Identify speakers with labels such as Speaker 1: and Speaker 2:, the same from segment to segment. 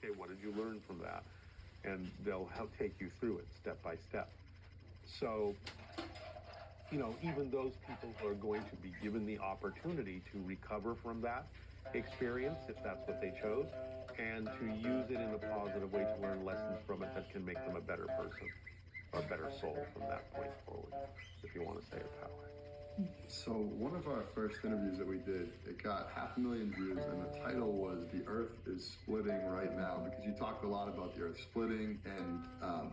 Speaker 1: okay, what did you learn from that? And they'll help take you through it step by step. So, even those people who are going to be given the opportunity to recover from that experience, if that's what they chose, and to use it in a positive way to learn lessons from it that can make them a better person, or a better soul from that point forward, if you want to say it that way.
Speaker 2: So one of our first interviews that we did, it got 500,000 views, and the title was "The Earth is Splitting Right Now," because you talked a lot about the Earth splitting, and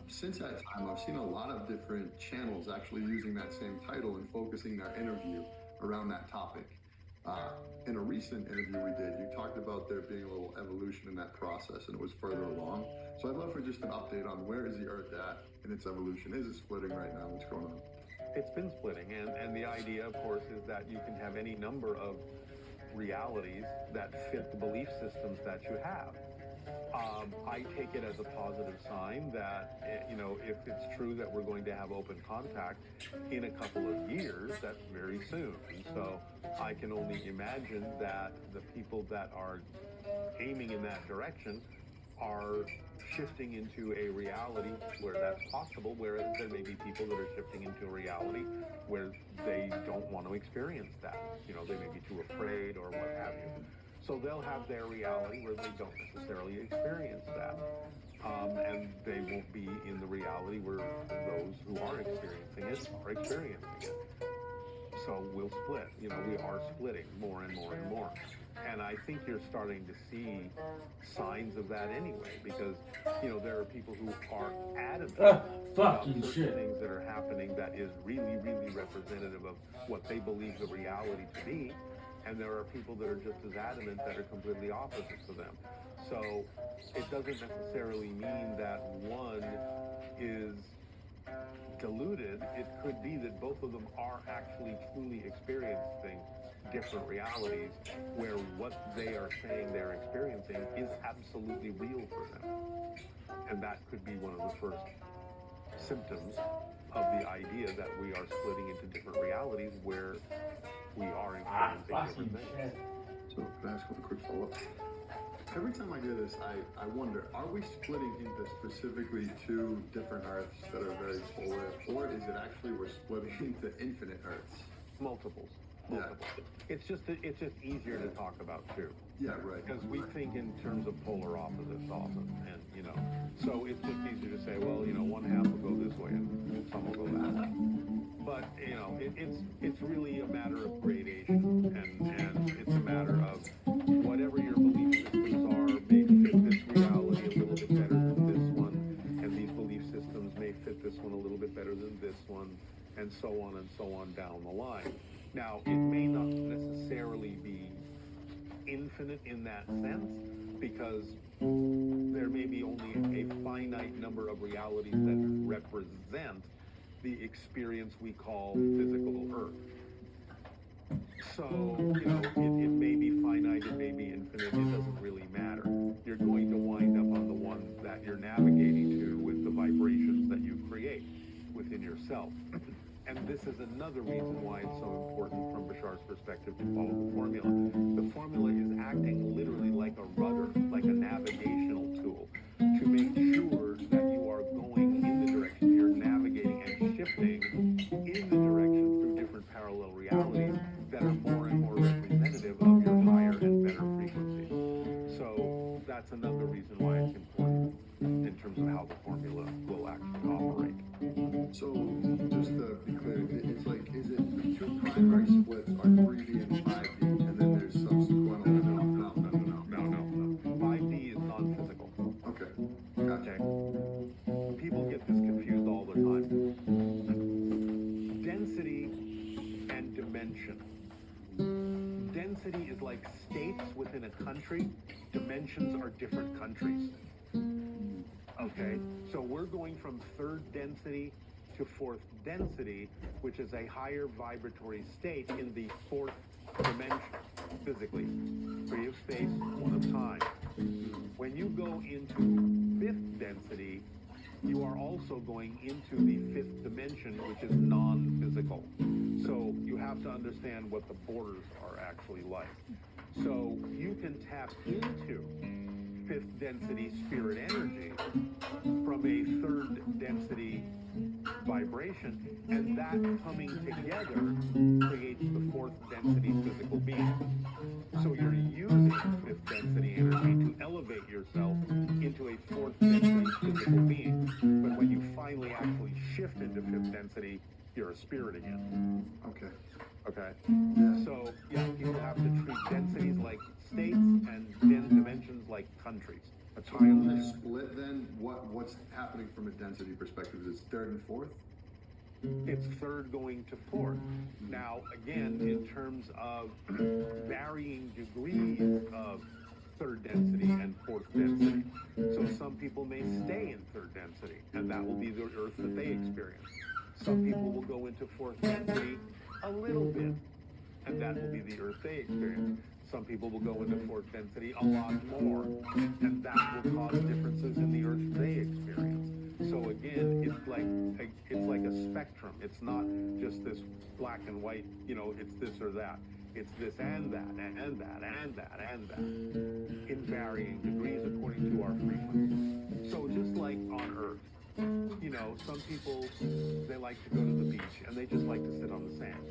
Speaker 2: since that time, I've seen a lot of different channels actually using that same title and focusing their interview around that topic. In a recent interview we did, you talked about there being a little evolution in that process, and it was further along. So I'd love for just an update on where is the Earth at in its evolution? Is it splitting right now? What's going on?
Speaker 1: It's been splitting, and the idea, of course, is that you can have any number of realities that fit the belief systems that you have. I take it as a positive sign that, if it's true that we're going to have open contact in a couple of years, that's very soon. And so I can only imagine that the people that are aiming in that direction are shifting into a reality where that's possible, whereas there may be people that are shifting into a reality where they don't want to experience that. They may be too afraid or what have you. So they'll have their reality where they don't necessarily experience that. And they won't be in the reality where those who are experiencing it are experiencing it. So we'll split. We are splitting more and more and more. And I think you're starting to see signs of that anyway, because, there are people who are adamant about certain things that are happening that is really, really representative of what they believe the reality to be. And there are people that are just as adamant that are completely opposite to them. So it doesn't necessarily mean that one is diluted. It could be that both of them are actually truly experiencing different realities where what they are saying they're experiencing is absolutely real for them. And that could be one of the first symptoms of the idea that we are splitting into different realities where we are experiencing different things.
Speaker 2: So can I ask a quick follow-up? Every time I hear this, I wonder, are we splitting into specifically two different Earths that are very polar, or is it actually we're splitting into infinite Earths?
Speaker 1: Multiples.
Speaker 2: Yeah.
Speaker 1: It's just easier to talk about too.
Speaker 2: Yeah, right.
Speaker 1: Because we think in terms of polar opposites often, and so it's just easier to say, well, one half will go this way and some will go that way. But it's really a matter of gradation, and it's a matter of whatever your belief systems are may fit this reality a little bit better than this one, and these belief systems may fit this one a little bit better than this one, and so on down the line. Now, it may not necessarily be infinite in that sense, because there may be only a finite number of realities that represent the experience we call physical Earth. So, it may be finite, it may be infinite, it doesn't really matter. You're going to wind up on the one that you're navigating to with the vibrations that you create within yourself. And this is another reason why it's so important from Bashar's perspective to follow the formula. The formula is acting literally like a rudder, like a navigational tool, to make sure that you are going in the direction you're navigating and shifting in the direction through different parallel realities that are more and more representative of your higher and better frequencies. So that's another reason why it's important in terms of how the formula will actually operate.
Speaker 2: So, just to be clear, it's like, is it the two primary splits are 3D and 5D, and then there's subsequent...
Speaker 1: No. 5D is non-physical.
Speaker 2: Okay, gotcha.
Speaker 1: Okay. People get this confused all the time. Density and dimension. Density is like states within a country. Dimensions are different countries. Okay, so we're going from third density to fourth density, which is a higher vibratory state in the fourth dimension, physically. 3 of space, 1 of time. When you go into fifth density, you are also going into the fifth dimension, which is non-physical. So you have to understand what the borders are actually like. So you can tap into fifth density spirit energy from a third density vibration, and that coming together creates the fourth density physical being. So you're using fifth density energy to elevate yourself into a fourth density physical being. But when you finally actually shift into fifth density, you're a spirit again.
Speaker 2: Okay.
Speaker 1: Okay?
Speaker 2: Yeah.
Speaker 1: So, yeah, people have to treat densities like states and dimensions like countries. That's
Speaker 2: So
Speaker 1: how I
Speaker 2: when they
Speaker 1: understand.
Speaker 2: split, then what's happening from a density perspective? Is it third and fourth?
Speaker 1: It's third going to fourth. Now, again, in terms of varying degrees of third density and fourth density. So some people may stay in third density, and that will be the earth that they experience. Some people will go into fourth density a little bit, and that will be the earth they experience. Some people will go into fourth density a lot more, and that will cause differences in the earth they experience. So again, it's like a spectrum. It's not just this black and white, it's this or that. It's this and that, and that, and that, and that, in varying degrees according to our frequency. So just like on Earth, some people, they like to go to the beach and they just like to sit on the sand.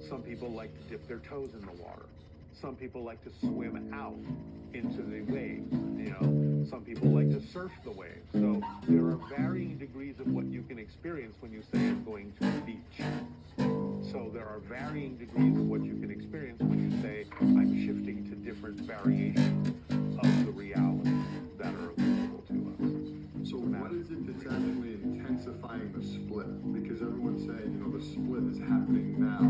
Speaker 1: Some people like to dip their toes in the water. Some people like to swim out into the waves, Some people like to surf the waves. So there are varying degrees of what you can experience when you say I'm going to the beach. So there are varying degrees of what you can experience when you say I'm shifting to different variations of the realities that are available to us.
Speaker 2: So what is it that's actually intensifying the split? Because everyone's saying, the split is happening now.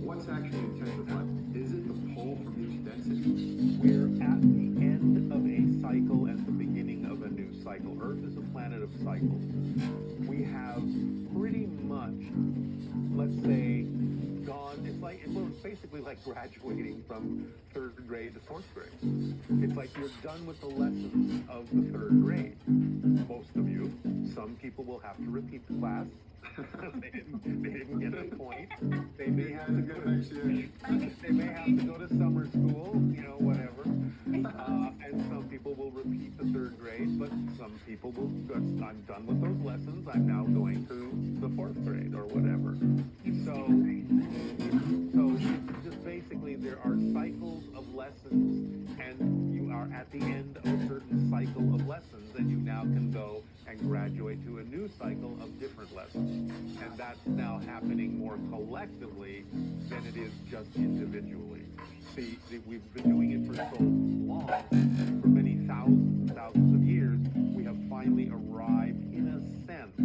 Speaker 2: What's actually intensifying? Is it the pull from each density?
Speaker 1: We're at the end of a cycle and the beginning of a new cycle. Earth is a planet of cycles. We have pretty much, let's say, it's basically like graduating from third grade to fourth grade. It's like you're done with the lessons of the third grade. Most of you. Some people will have to repeat the class. they didn't get a point. They may have to go to summer school, whatever. And some people will repeat the third grade, but some people will, I'm done with those lessons, I'm now going to the fourth grade or whatever. So it's just basically there are cycles of lessons, and you are at the end of a certain cycle of lessons, and you now can go and graduate to a new cycle of different lessons. And that's now happening more collectively than it is just individually. See, we've been doing it for so long, for many thousands of years, we have finally arrived, in a sense,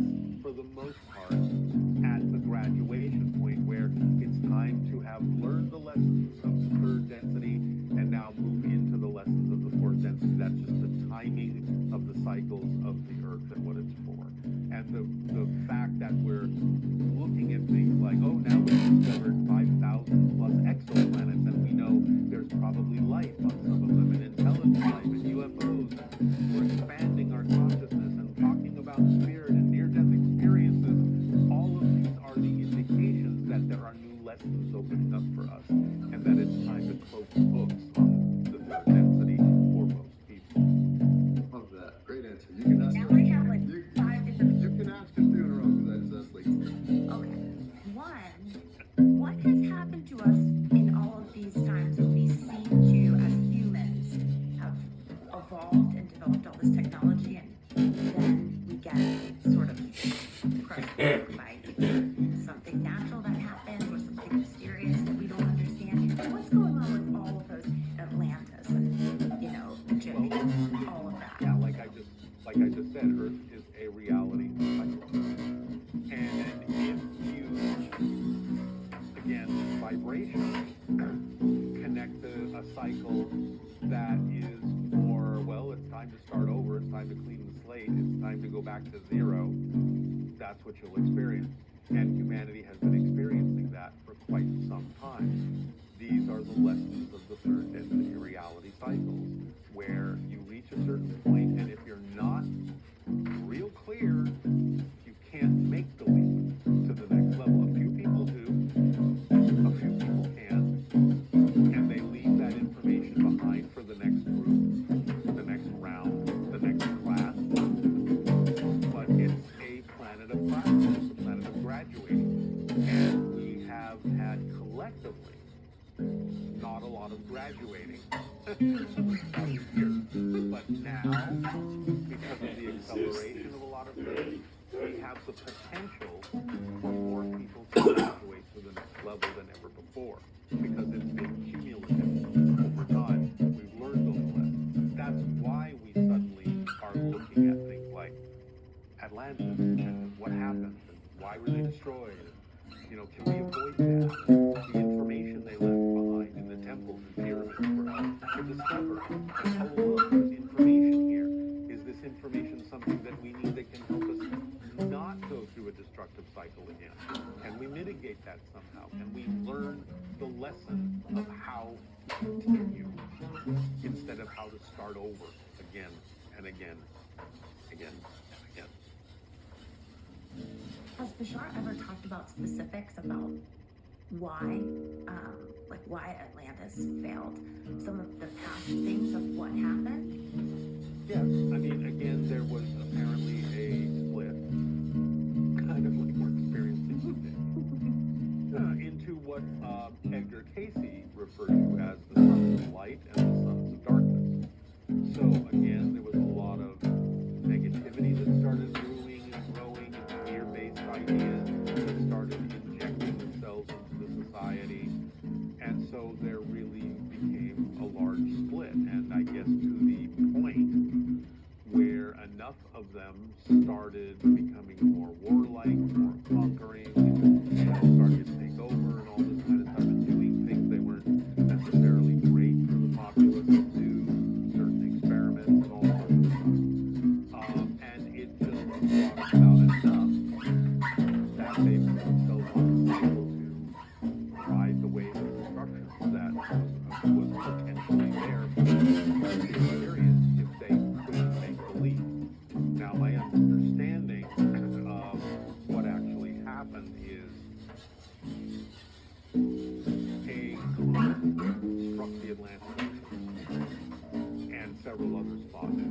Speaker 1: for the most part, at the graduation point where it's time to have learned the lessons of the third density and now move into the lessons of the fourth density. That's just the timing of the cycles of the Earth and what it's for. And the fact that we're looking at things like, oh, now we've discovered 5,000 plus exoplanets, and we know there's probably life on some of them, and intelligent life, and UFOs. We're expanding our consciousness and talking about spirit and near-death experiences. All of these are the indications that there are new lessons opening up for us, and that it's time to close the books on the third density for most people.
Speaker 2: Love that. Great answer. You can ask.
Speaker 3: Now I have like
Speaker 2: You,
Speaker 3: 5 different.
Speaker 2: you can ask us 2 in a row because I just asked like 3.
Speaker 3: Okay. One, what has happened to us in all of these times that we seem to, as humans, have evolved and developed all this technology, and then we get sort of crushed by either something natural that happens or something mysterious that we don't understand? What's going on with all of those Atlantis and, Egyptians, all of that?
Speaker 1: Yeah, like I just said, Earth is a reality cycle. And if you, again, vibration, connect to a cycle that is more, well, it's time to start over, it's time to clean the slate, it's time to go back to zero, that's what you'll experience. And humanity has been experiencing that for quite some time. These are the lessons of the third density reality cycles, where you reach a certain point, and if you're not real clear, you can't make the leap to the next level. A few people do, a few people can, and they leave that information behind for the next group, the next round. 1,000 years. But now, because of the acceleration of a lot of things, we have the potential for more people to graduate to the next level than ever before. Because it's been cumulative over time. We've learned those lessons. That's why we suddenly are looking at things like Atlantis and what happened and why were they destroyed. You know, can we avoid that? The information they left behind in the temples and pyramids for us to discover. And oh look, there's information here. Is this information something that we need that can help us not go through a destructive cycle again? Can we mitigate that somehow? Can we learn the lesson of how to continue instead of how to start over again and again, again and again?
Speaker 3: Has Bashar ever talked about specifics about why, why Atlantis failed? Some of the past things of what happened?
Speaker 1: Yes, I mean, again, there was apparently a split, kind of like we're experiencing today, into what Edgar Casey referred to as the sons of light and the sons of darkness. So again, there was a lot of negativity that started brewing and growing, and fear-based ideas that started injecting themselves into the society, and so there really became a large split, and I guess to the point where enough of them started becoming more warlike, more conquering, and started to take over and all this kind of stuff, and doing things they weren't necessarily great for the populace to do, certain experiments and all sorts of stuff. And it just brought about enough that they put themselves on the cycle to ride the wave of destruction that was potentially there for a period if they couldn't make the leap. Now, my understanding of what actually happened is a comet struck the Atlantic Ocean, and several others spotted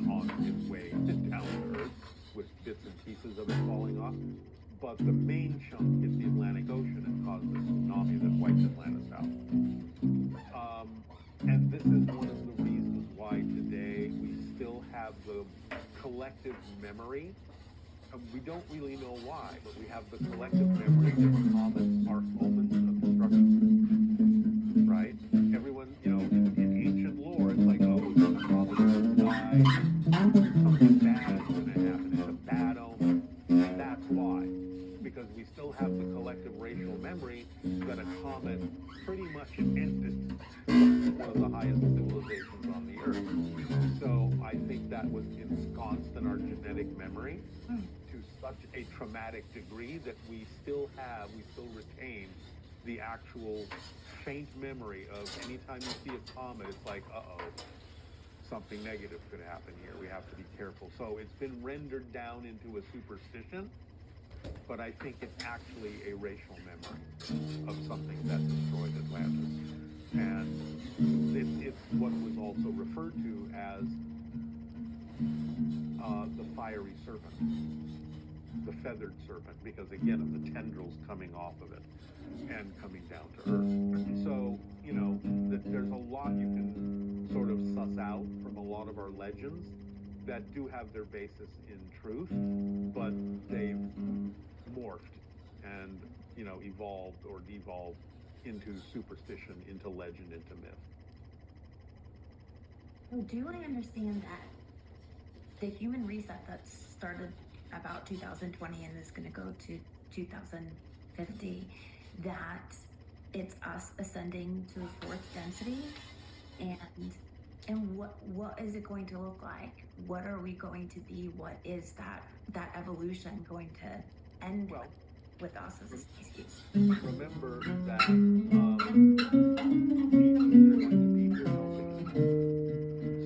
Speaker 1: on its way down to Earth with bits and pieces of it falling off. But the main chunk hit the Atlantic Ocean and caused a tsunami that wiped Atlantis out. And this is one of the reasons why today we still have the collective memory. We don't really know why, but we have the collective memory that comets are omens of destruction. Right? Everyone, you know, in ancient lore, it's like, oh, there's a comet in the sky, something bad is going to happen. It's a bad omen. And that's why. Because we still have the collective racial memory that a comet pretty much ended one of the highest civilizations on the earth. So I think that was ensconced in our genetic memory to such a traumatic degree that we still retain the actual faint memory of anytime you see a comet, it's like, uh-oh, something negative could happen here. We have to be careful. So it's been rendered down into a superstition, but I think it's actually a racial memory of something that destroyed Atlantis. And it's what was also referred to as the fiery serpent, the feathered serpent, because again of the tendrils coming off of it and coming down to Earth. So, you know, there's a lot you can sort of suss out from a lot of our legends that do have their basis in truth, but they've morphed and, you know, evolved or devolved into superstition, into legend, into myth.
Speaker 3: So do I understand that the human reset that started about 2020 and is going to go to 2050, that it's us ascending to the fourth density, and what is it going to look like? What are we going to be? What is that evolution going to end with us as a species?
Speaker 1: Remember that we are going to be here helping.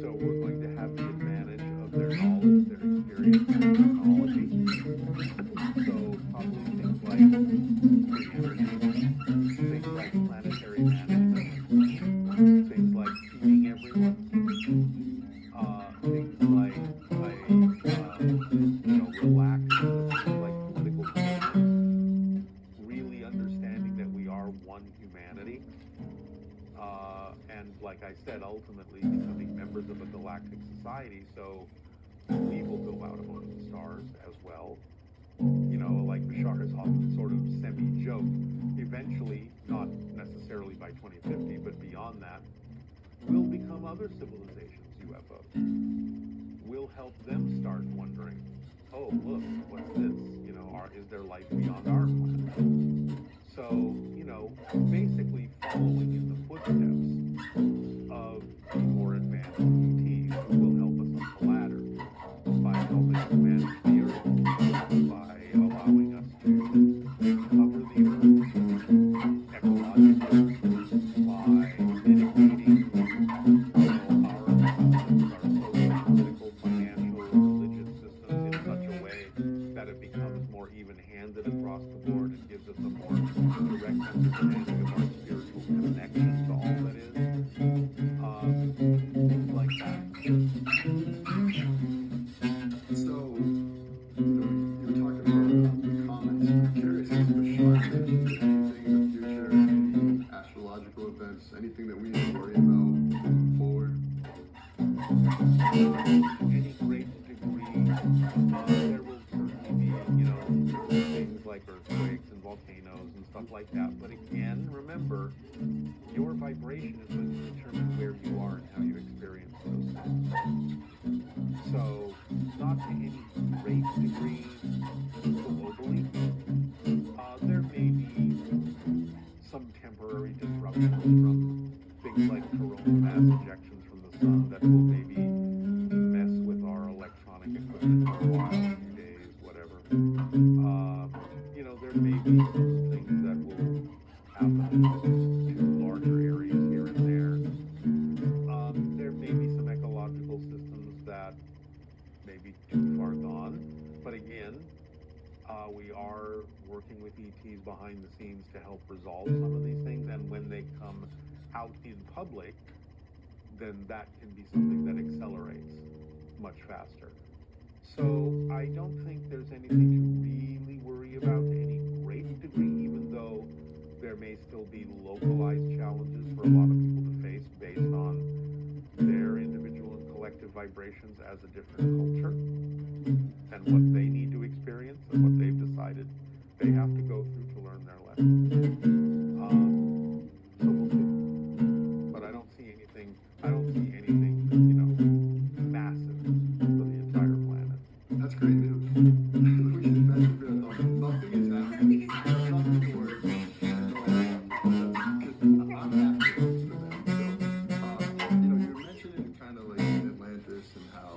Speaker 1: So we're going to have the advantage of their knowledge, their experience, their technology. So probably things like free energy, things like planetary management, things like feeding everyone, things like relaxing, like political correctness, really understanding that we are one humanity, and like I said, ultimately so we will go out among the stars as well. You know, like Bashar has often sort of semi-joked, eventually, not necessarily by 2050, but beyond that, will become other civilizations UFOs. We'll help them start wondering, oh, look, what's this? You know, is there life beyond our planet? So, you know, basically following in the footsteps of the more advanced ETs who will help us up the ladder by helping us manage the Earth, by allowing us to cover the Earth ecologically, by mitigating, you know, our economies, our social, political, financial, religious systems in such a way that it becomes more even-handed across the board and gives us a more direct understanding of our spiritual connection to all that is. Things like that.
Speaker 2: So, you know, you were talking about the comments. I'm curious, is Bashar mentioned anything in the future, any astrological events, anything that we need to worry about moving forward?
Speaker 1: Any great degree, there will certainly be, you know, things like earthquakes and volcanoes and stuff like that. But again, remember, your vibration is going to determine where you are and how you experience those things. So, not to any great degree globally, there may be some temporary disruptions from things like coronal mass ejections from the sun that will maybe mess with our electronic equipment for a while, a few days, whatever. You know, there may be some things that will happen to larger areas here and there. There may be some ecological systems that may be too far gone, but again, we are working with ETs behind the scenes to help resolve some of these things, and when they come out in public, then that can be something that accelerates much faster. So I don't think there's anything to really worry about to any great degree, even though there may still be localized challenges for a lot of people to face based on their individual and collective vibrations as a different culture and what they need to experience and what they've decided they have to go through to learn their lessons. So we'll see. But I don't see anything, you know, massive for the entire planet.
Speaker 2: That's great news. We should mention that nothing is happening. Nothing to worry about. I'm happy for them. So, you know, you were mentioning kind of like Atlantis and how,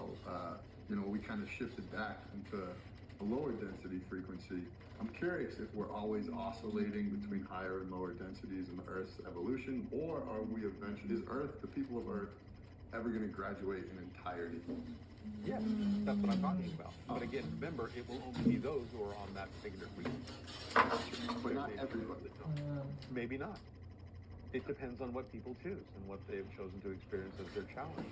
Speaker 2: you know, we kind of shifted back into a lower density frequency. I'm curious if we're always oscillating between higher and lower densities in the Earth's evolution, or are we eventually, is Earth, the people of Earth, ever going to graduate in entirety?
Speaker 1: Yes, that's what I'm talking about. But again, remember, it will only be those who are on that particular frequency.
Speaker 2: But not everybody.
Speaker 1: Maybe not. It depends on what people choose and what they've chosen to experience as their challenge.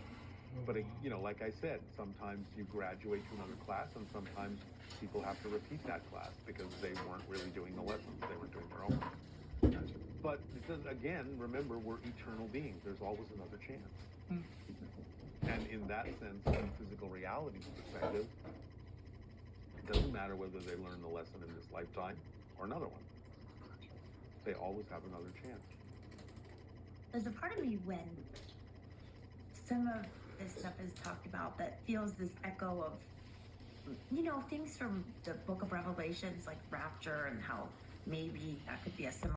Speaker 1: But, you know, like I said, sometimes you graduate to another class, and sometimes people have to repeat that class because they weren't really doing the lessons. They were doing their own. But because, again, remember, we're eternal beings. There's always another chance. And in that sense, from physical reality perspective, it doesn't matter whether they learn the lesson in this lifetime or another one. They always have another chance.
Speaker 3: There's a part of me when some of this stuff is talked about that feels this echo of, you know, things from the book of Revelations, like rapture, and how maybe that could be a similar